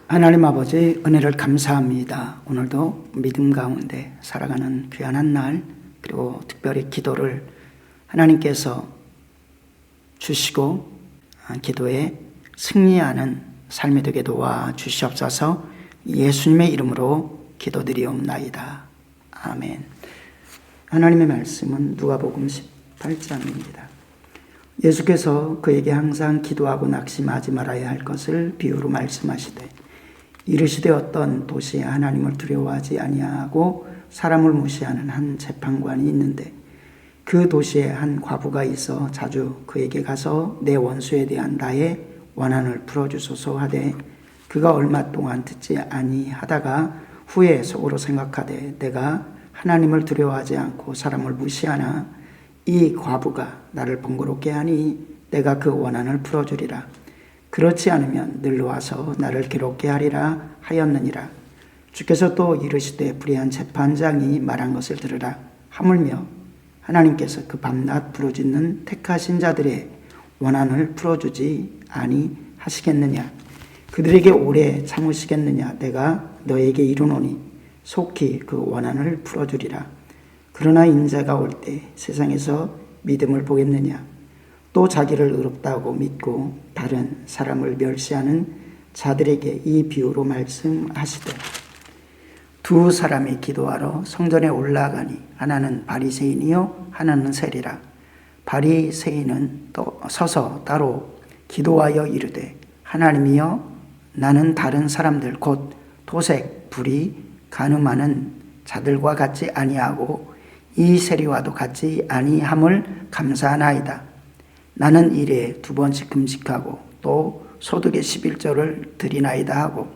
하나님 아버지 은혜를 감사합니다. 오늘도 믿음 가운데 살아가는 귀한 한 날, 그리고 특별히 기도를 하나님께서 주시고 기도에 승리하는 삶이 되게 도와주시옵소서. 예수님의 이름으로 기도드리옵나이다. 아멘. 하나님의 말씀은 누가복음 18장입니다. 예수께서 그에게 항상 기도하고 낙심하지 말아야 할 것을 비유로 말씀하시되 이르시되 어떤 도시에 하나님을 두려워하지 아니하고 사람을 무시하는 한 재판관이 있는데 그 도시에 한 과부가 있어 자주 그에게 가서 내 원수에 대한 나의 원한을 풀어주소서 하되 그가 얼마 동안 듣지 아니하다가 후에 속으로 생각하되 내가 하나님을 두려워하지 않고 사람을 무시하나 이 과부가 나를 번거롭게 하니 내가 그 원한을 풀어주리라. 그렇지 않으면 늘러와서 나를 괴롭게 하리라 하였느니라. 주께서 또 이르시되 불의한 재판장이 말한 것을 들으라. 하물며 하나님께서 그 밤낮 부르짖는 택하신 자들의 원한을 풀어주지 아니하시겠느냐. 그들에게 오래 참으시겠느냐. 내가 너에게 이르노니 속히 그 원한을 풀어주리라. 그러나 인자가 올 때 세상에서 믿음을 보겠느냐. 또 자기를 의롭다고 믿고 다른 사람을 멸시하는 자들에게 이 비유로 말씀하시되 두 사람이 기도하러 성전에 올라가니 하나는 바리새인이요 하나는 세리라. 바리새인은 또 서서 따로 기도하여 이르되 하나님이여 나는 다른 사람들 곧 토색 불이 간음하는 자들과 같지 아니하고 이 세리와도 같지 아니함을 감사하나이다. 나는 일에 2번씩 금식하고 또 소득의 11조를 드리나이다 하고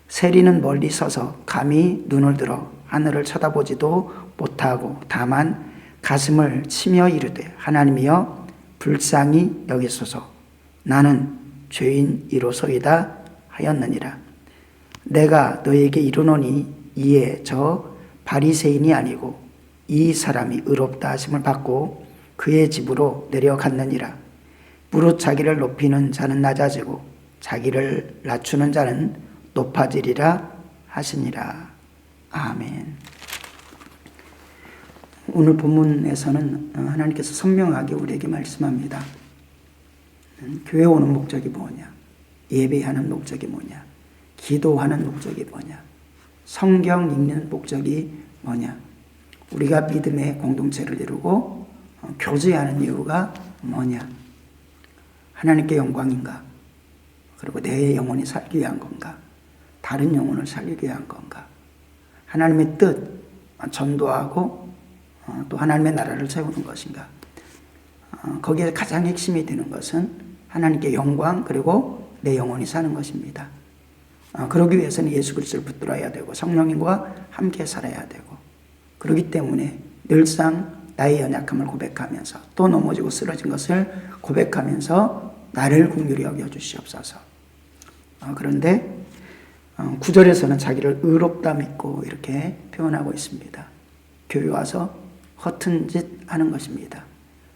세리는 멀리 서서 감히 눈을 들어 하늘을 쳐다보지도 못하고 다만 가슴을 치며 이르되 하나님이여 불쌍히 여기소서. 나는 죄인이로소이다 하였느니라. 내가 너에게 이르노니 이에 저 바리새인이 아니고 이 사람이 의롭다 하심을 받고 그의 집으로 내려갔느니라. 무릇 자기를 높이는 자는 낮아지고 자기를 낮추는 자는 높아지리라 하시니라. 아멘. 오늘 본문에서는 하나님께서 선명하게 우리에게 말씀합니다. 교회 오는 목적이 뭐냐? 예배하는 목적이 뭐냐? 기도하는 목적이 뭐냐? 성경 읽는 목적이 뭐냐? 우리가 믿음의 공동체를 이루고 교제하는 이유가 뭐냐? 하나님께 영광인가? 그리고 내 영혼이 살기 위한 건가? 다른 영혼을 살리기 위한 건가? 하나님의 뜻, 전도하고 또 하나님의 나라를 세우는 것인가? 거기에 가장 핵심이 되는 것은 하나님께 영광 그리고 내 영혼이 사는 것입니다. 그러기 위해서는 예수 그리스도를 붙들어야 되고 성령님과 함께 살아야 되고 그렇기 때문에 늘상 나의 연약함을 고백하면서 또 넘어지고 쓰러진 것을 고백하면서 나를 긍휼히 여겨주시옵소서. 그런데 9절에서는 자기를 의롭다 믿고 이렇게 표현하고 있습니다. 교회 와서 허튼 짓 하는 것입니다.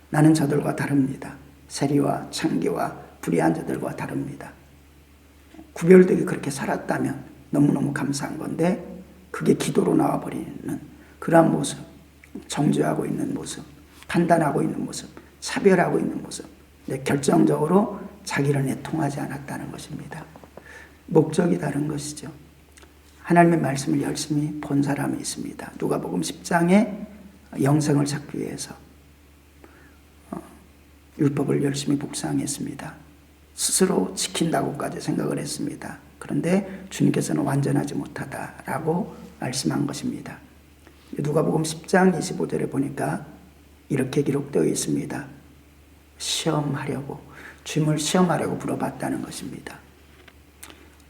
나는 저들과 다릅니다. 세리와 창기와 불의한 자들과 다릅니다. 구별되게 그렇게 살았다면 너무너무 감사한 건데 그게 기도로 나와버리는 그러한 모습, 정죄하고 있는 모습, 판단하고 있는 모습, 차별하고 있는 모습, 결정적으로 자기를 내통하지 않았다는 것입니다. 목적이 다른 것이죠. 하나님의 말씀을 열심히 본 사람이 있습니다. 누가복음 10장에 영생을 찾기 위해서 율법을 열심히 묵상했습니다. 스스로 지킨다고까지 생각을 했습니다. 그런데 주님께서는 완전하지 못하다라고 말씀한 것입니다. 누가복음 10장 25절에 보니까 이렇게 기록되어 있습니다. 시험하려고, 주님을 시험하려고 물어봤다는 것입니다.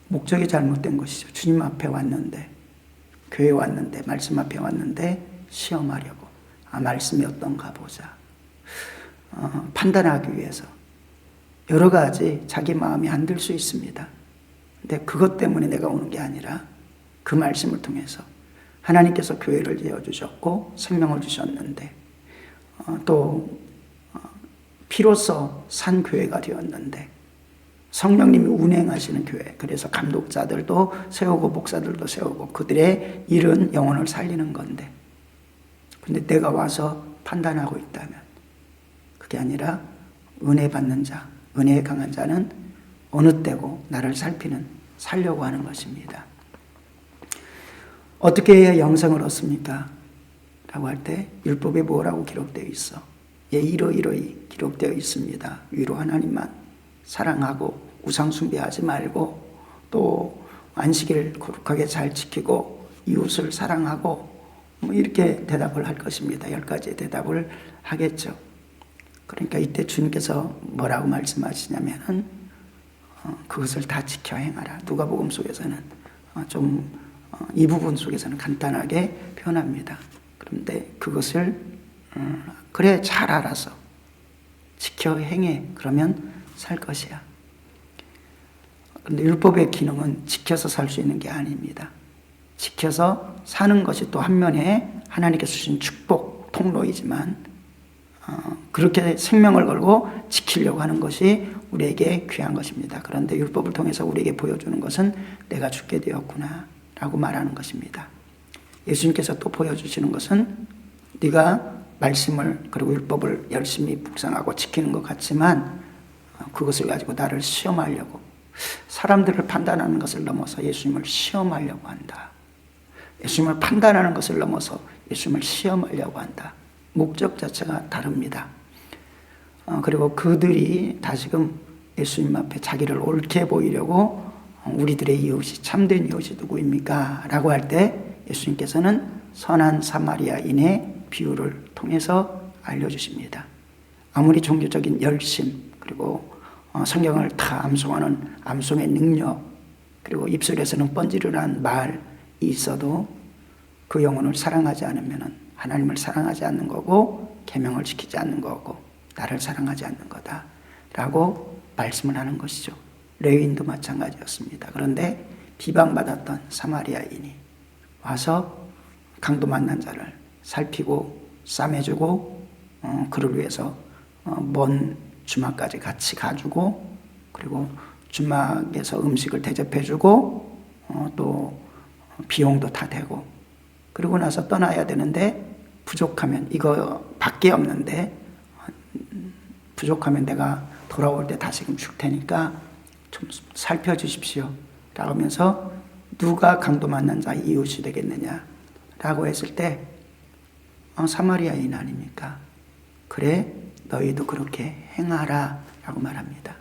목적이 잘못된 것이죠. 주님 앞에 왔는데, 교회 왔는데, 말씀 앞에 왔는데 시험하려고. 말씀이 어떤가 보자. 판단하기 위해서 여러 가지 자기 마음이 안 들 수 있습니다. 근데 그것 때문에 내가 오는 게 아니라 그 말씀을 통해서 하나님께서 교회를 지어주셨고 생명을 주셨는데 또 피로써 산 교회가 되었는데 성령님이 운행하시는 교회. 그래서 감독자들도 세우고 목사들도 세우고 그들의 일은 영혼을 살리는 건데, 근데 내가 와서 판단하고 있다면 그게 아니라 은혜 받는 자, 은혜에 강한 자는 어느 때고 나를 살려고 하는 것입니다. 어떻게 해야 영생을 얻습니까? 라고 할 때 율법에 뭐라고 기록되어 있어? 이러이러히 기록되어 있습니다. 위로 하나님만 사랑하고 우상 숭배하지 말고 또 안식일 거룩하게 잘 지키고 이웃을 사랑하고 이렇게 대답을 할 것입니다. 10가지의 대답을 하겠죠. 그러니까 이때 주님께서 뭐라고 말씀하시냐면은 그것을 다 지켜 행하라. 누가복음 속에서는 이 부분 속에서는 간단하게 표현합니다. 그런데 그것을 그래 잘 알아서 지켜 행해. 그러면 살 것이야. 그런데 율법의 기능은 지켜서 살 수 있는 게 아닙니다. 지켜서 사는 것이 또 한면에 하나님께서 주신 축복 통로이지만 그렇게 생명을 걸고 지키려고 하는 것이 우리에게 귀한 것입니다. 그런데 율법을 통해서 우리에게 보여주는 것은 내가 죽게 되었구나 라고 말하는 것입니다. 예수님께서 또 보여주시는 것은 네가 말씀을 그리고 율법을 열심히 묵상하고 지키는 것 같지만 그것을 가지고 나를 시험하려고, 사람들을 판단하는 것을 넘어서 예수님을 시험하려고 한다. 예수님을 판단하는 것을 넘어서 예수님을 시험하려고 한다. 목적 자체가 다릅니다. 그리고 그들이 다시금 예수님 앞에 자기를 옳게 보이려고 우리들의 이웃이 참된 이웃이 누구입니까? 라고 할 때 예수님께서는 선한 사마리아인의 비유를 통해서 알려주십니다. 아무리 종교적인 열심 그리고 성경을 다 암송하는 암송의 능력 그리고 입술에서는 뻔지르르한 말이 있어도 그 영혼을 사랑하지 않으면 하나님을 사랑하지 않는 거고 계명을 지키지 않는 거고 나를 사랑하지 않는 거다 라고 말씀을 하는 것이죠. 레위인도 마찬가지였습니다. 그런데 비방받았던 사마리아인이 와서 강도 만난 자를 살피고 싸매주고 그를 위해서 먼 주막까지 같이 가주고 그리고 주막에서 음식을 대접해주고 또 비용도 다 대고 그러고 나서 떠나야 되는데 부족하면 이거 밖에 없는데 부족하면 내가 돌아올 때 다시금 줄 테니까 좀 살펴주십시오 라고 하면서 누가 강도 만난 자의 이웃이 되겠느냐 라고 했을 때 사마리아인 아닙니까? 그래 너희도 그렇게 행하라 라고 말합니다.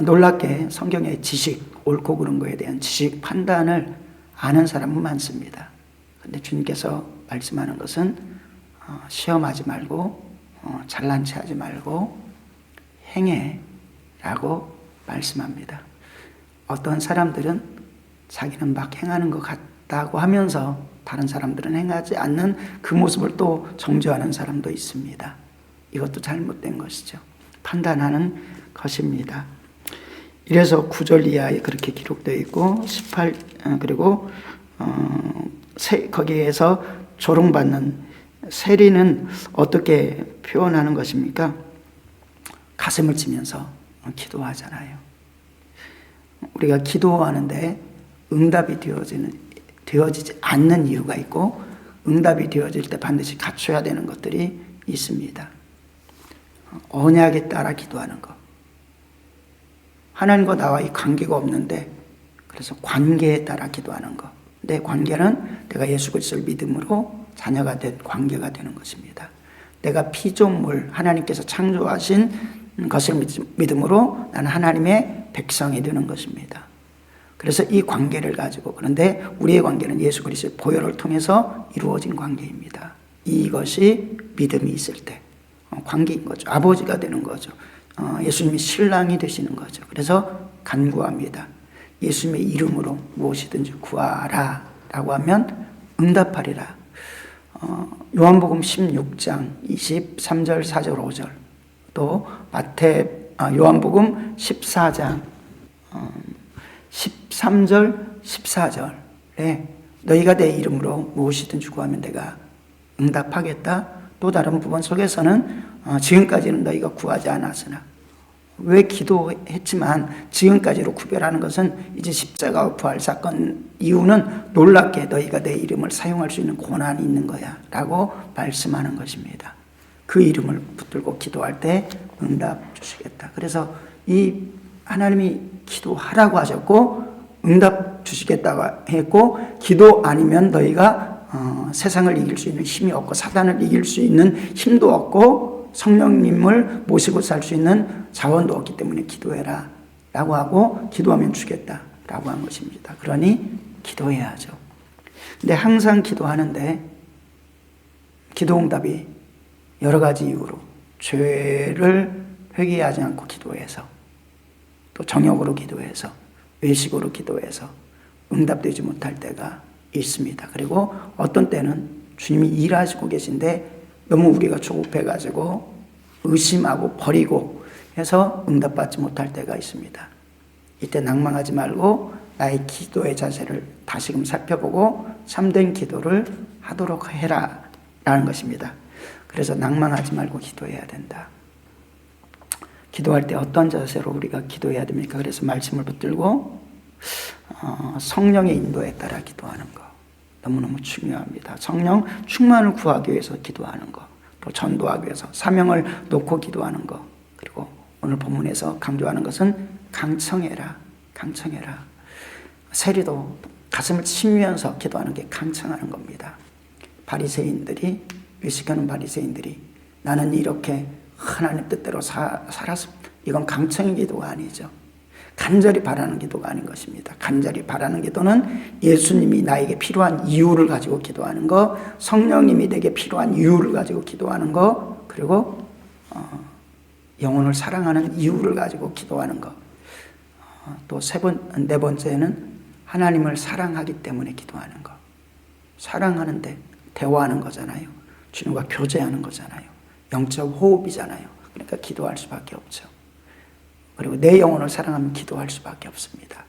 놀랍게 성경의 지식, 옳고 그른 거에 대한 지식, 판단을 아는 사람은 많습니다. 그런데 주님께서 말씀하는 것은 시험하지 말고 잘난 체 하지 말고 행해 라고 말씀합니다. 어떤 사람들은 자기는 막 행하는 것 같다고 하면서 다른 사람들은 행하지 않는 그 모습을 또 정죄하는 사람도 있습니다. 이것도 잘못된 것이죠. 판단하는 것입니다. 이래서 9절 이하에 그렇게 기록되어 있고 18 그리고 거기에서 조롱받는 세리는 어떻게 표현하는 것입니까? 가슴을 치면서 기도하잖아요. 우리가 기도하는데 응답이 되어지지 않는 이유가 있고 응답이 되어질 때 반드시 갖춰야 되는 것들이 있습니다. 언약에 따라 기도하는 것. 하나님과 나와의 관계가 없는데 그래서 관계에 따라 기도하는 것. 내 관계는 내가 예수 그리스도를 믿음으로 자녀가 된 관계가 되는 것입니다. 내가 피조물 하나님께서 창조하신 것을 믿음으로 나는 하나님의 백성이 되는 것입니다. 그래서 이 관계를 가지고 그런데 우리의 관계는 예수 그리스도의 보혈을 통해서 이루어진 관계입니다. 이것이 믿음이 있을 때 관계인 거죠. 아버지가 되는 거죠. 예수님이 신랑이 되시는 거죠. 그래서 간구합니다. 예수님의 이름으로 무엇이든지 구하라 라고 하면 응답하리라. 요한복음 16장 23절 4절 5절 또 요한복음 14장 13절 14절에 너희가 내 이름으로 무엇이든지 구하면 내가 응답하겠다. 또 다른 부분 속에서는 지금까지는 너희가 구하지 않았으나 왜 기도했지만 지금까지로 구별하는 것은 이제 십자가와 부활 사건 이유는 놀랍게 너희가 내 이름을 사용할 수 있는 고난이 있는 거야 라고 말씀하는 것입니다. 그 이름을 붙들고 기도할 때 응답 주시겠다. 그래서 이 하나님이 기도하라고 하셨고 응답 주시겠다고 했고, 기도 아니면 너희가 세상을 이길 수 있는 힘이 없고 사단을 이길 수 있는 힘도 없고 성령님을 모시고 살 수 있는 자원도 없기 때문에 기도해라 라고 하고, 기도하면 주겠다 라고 한 것입니다. 그러니 기도해야죠. 근데 항상 기도하는데 기도 응답이 여러 가지 이유로, 죄를 회개하지 않고 기도해서, 또 정욕으로 기도해서, 외식으로 기도해서 응답되지 못할 때가 있습니다. 그리고 어떤 때는 주님이 일하시고 계신데 너무 우리가 조급해가지고 의심하고 버리고 해서 응답받지 못할 때가 있습니다. 이때 낭망하지 말고 나의 기도의 자세를 다시금 살펴보고 참된 기도를 하도록 해라 라는 것입니다. 그래서 낭망하지 말고 기도해야 된다. 기도할 때 어떤 자세로 우리가 기도해야 됩니까? 그래서 말씀을 붙들고 성령의 인도에 따라 기도하는 거 너무너무 중요합니다. 성령 충만을 구하기 위해서 기도하는 거, 또 전도하기 위해서 사명을 놓고 기도하는 거, 그리고 오늘 본문에서 강조하는 것은 강청해라, 강청해라. 세리도 가슴을 치면서 기도하는 게 강청하는 겁니다. 바리새인들이, 외식하는 바리새인들이 나는 이렇게 하나님 뜻대로 살았습니다. 이건 강청의 기도가 아니죠. 간절히 바라는 기도가 아닌 것입니다. 간절히 바라는 기도는 예수님이 나에게 필요한 이유를 가지고 기도하는 거, 성령님이 내게 필요한 이유를 가지고 기도하는 거, 그리고 영혼을 사랑하는 이유를 가지고 기도하는 거. 또 네 번째는 하나님을 사랑하기 때문에 기도하는 거. 사랑하는데 대화하는 거잖아요. 주님과 교제하는 거잖아요. 영적 호흡이잖아요. 그러니까 기도할 수밖에 없죠. 그리고 내 영혼을 사랑하면 기도할 수밖에 없습니다.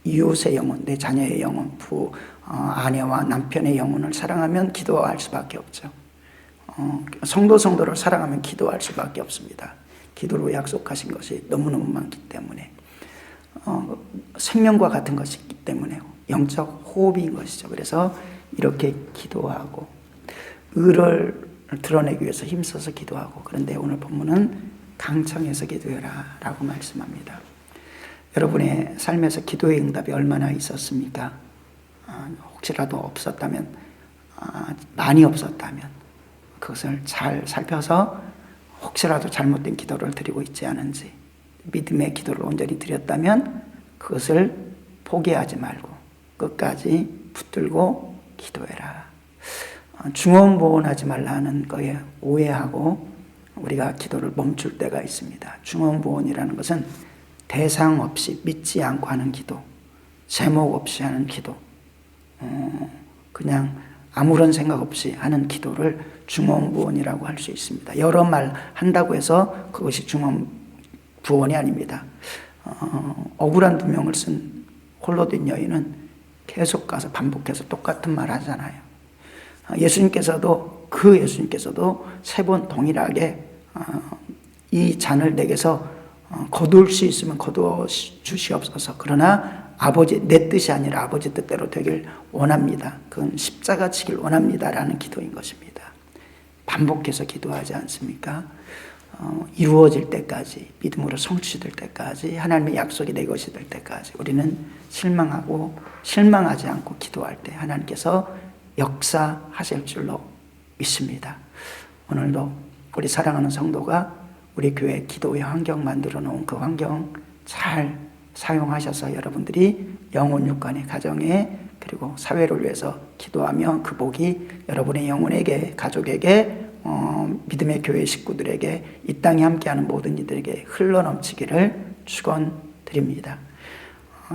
이웃의 영혼, 내 자녀의 영혼, 아내와 남편의 영혼을 사랑하면 기도할 수밖에 없죠. 성도를 사랑하면 기도할 수밖에 없습니다. 기도로 약속하신 것이 너무너무 많기 때문에, 생명과 같은 것이기 때문에 영적 호흡인 것이죠. 그래서 이렇게 기도하고 의를 드러내기 위해서 힘써서 기도하고, 그런데 오늘 본문은 강청해서 기도해라 라고 말씀합니다. 여러분의 삶에서 기도의 응답이 얼마나 있었습니까? 혹시라도 없었다면, 많이 없었다면 그것을 잘 살펴서 혹시라도 잘못된 기도를 드리고 있지 않은지, 믿음의 기도를 온전히 드렸다면 그것을 포기하지 말고 끝까지 붙들고 기도해라. 중언부언하지 말라는 거에 오해하고 우리가 기도를 멈출 때가 있습니다. 중언부언이라는 것은 대상 없이 믿지 않고 하는 기도, 제목 없이 하는 기도, 그냥 아무런 생각 없이 하는 기도를 중언부언이라고 할 수 있습니다. 여러 말 한다고 해서 그것이 중언부언이 아닙니다. 억울한 두 명을 쓴 홀로 된 여인은 계속 가서 반복해서 똑같은 말 하잖아요. 예수님께서도 세 번 동일하게 이 잔을 내게서 거둘 수 있으면 거두어 주시옵소서. 그러나 내 뜻이 아니라 아버지 뜻대로 되길 원합니다. 그건 십자가 지길 원합니다라는 기도인 것입니다. 반복해서 기도하지 않습니까? 이루어질 때까지, 믿음으로 성취될 때까지, 하나님의 약속이 내 것이 될 때까지 우리는 실망하지 않고 기도할 때 하나님께서 역사하실 줄로 믿습니다. 오늘도 우리 사랑하는 성도가 우리 교회 기도의 환경 만들어 놓은 그 환경 잘 사용하셔서 여러분들이 영혼 육관의 가정에 그리고 사회를 위해서 기도하며 그 복이 여러분의 영혼에게, 가족에게, 믿음의 교회 식구들에게, 이 땅에 함께하는 모든 이들에게 흘러넘치기를 축원드립니다.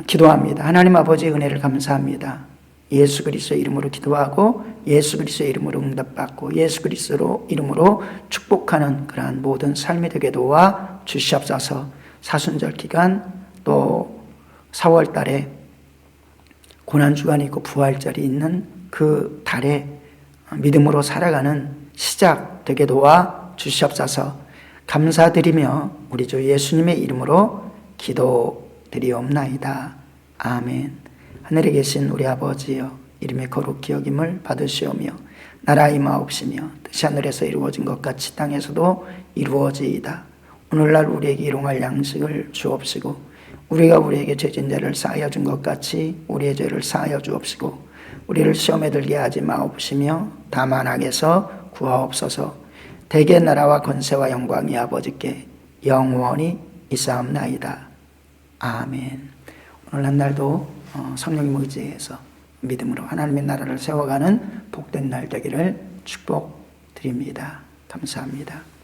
기도합니다. 하나님 아버지의 은혜를 감사합니다. 예수 그리스도의 이름으로 기도하고 예수 그리스도의 이름으로 응답받고 예수 그리스도 이름으로 축복하는 그러한 모든 삶이 되게 도와 주시옵소서. 사순절 기간 또 4월 달에 고난주간이 있고 부활절이 있는 그 달에 믿음으로 살아가는 시작 되게 도와 주시옵소서. 감사드리며 우리 주 예수님의 이름으로 기도드리옵나이다. 아멘. 하늘에 계신 우리 아버지여, 이름의 거룩히 여김을 받으시오며 나라 임하옵시며 뜻이 하늘에서 이루어진 것 같이 땅에서도 이루어지이다. 오늘날 우리에게 일용할 양식을 주옵시고 우리가 우리에게 죄진 자를 사하여 준 것 같이 우리의 죄를 사하여 주옵시고 우리를 시험에 들게 하지 마옵시며 다만 악에서 구하옵소서. 대개 나라와 권세와 영광이 아버지께 영원히 있사옵나이다. 아멘. 오늘 한 날도 성령님 의지해서 믿음으로 하나님의 나라를 세워가는 복된 날 되기를 축복드립니다. 감사합니다.